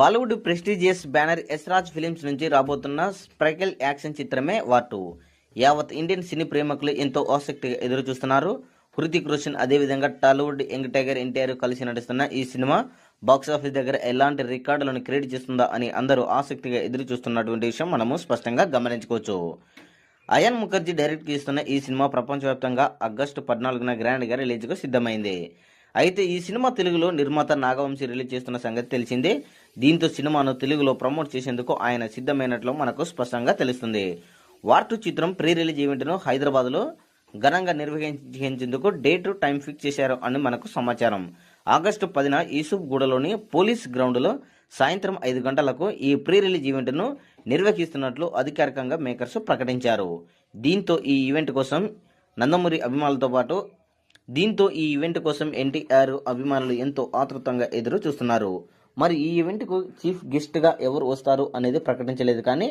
Bollywood prestigious banner ఎస్రాజ్ films నుంచి రాబోతున్న స్ప్రైకల్ action చిత్రమే వార్ 2. యావత్ ఇండియన్ సినీ ప్రేమికులు ఎంతో ఆసక్తిగా ఎదురు చూస్తున్నారు. హృతిక్ రోషన్ అదేవిధంగా టాలీవుడ్ యంగ్ టైగర్ ఎన్టీఆర్ కలిసి నటిస్తున్న ఈ సినిమా బాక్సాఫీస్ దగ్గర ఎలాంటి రికార్డులను క్రియేట్ చేస్తుందా అని అందరూ ఆసక్తిగా ఎదురు చూస్తున్నటువంటి విషయం మనము స్పష్టంగా గమనించుకోవచ్చు. అయాన్ ముఖర్జీ డైరెక్ట్ చేస్తున్న ఈ సినిమా ప్రపంచవ్యాప్తంగా ఆగస్టు 14న గ్రాండ్గా రిలీజ్కు సిద్ధమైంది. అయితే ఈ సినిమా తెలుగులో నిర్మాత నాగవంశీ రిలీజ్ చేస్తున్న సంగతి తెలిసిందే. దీంతో సినిమాను తెలుగులో ప్రమోట్ చేసేందుకు ఆయన సిద్ధమైనట్లు మనకు స్పష్టంగా తెలుస్తుంది. వార్ 2 చిత్రం ప్రీ రిలీజ్ ఈవెంట్ను హైదరాబాద్లో ఘనంగా నిర్వహించేందుకు డేట్ టైం ఫిక్స్ చేశారు అని మనకు సమాచారం. ఆగస్టు 10న యూసుఫ్ గూడలోని పోలీస్ గ్రౌండ్లో సాయంత్రం 5 గంటలకు ఈ ప్రీ రిలీజ్ ఈవెంట్ను నిర్వహిస్తున్నట్లు అధికారికంగా మేకర్స్ ప్రకటించారు. దీంతో ఈ ఈవెంట్ కోసం నందమూరి అభిమానులతో పాటు ఎన్టీఆర్ అభిమానులు ఎంతో ఆతృతంగా ఎదురు చూస్తున్నారు. మరి ఈ ఈవెంట్కు చీఫ్ గెస్ట్గా ఎవరు వస్తారు అనేది ప్రకటించలేదు, కానీ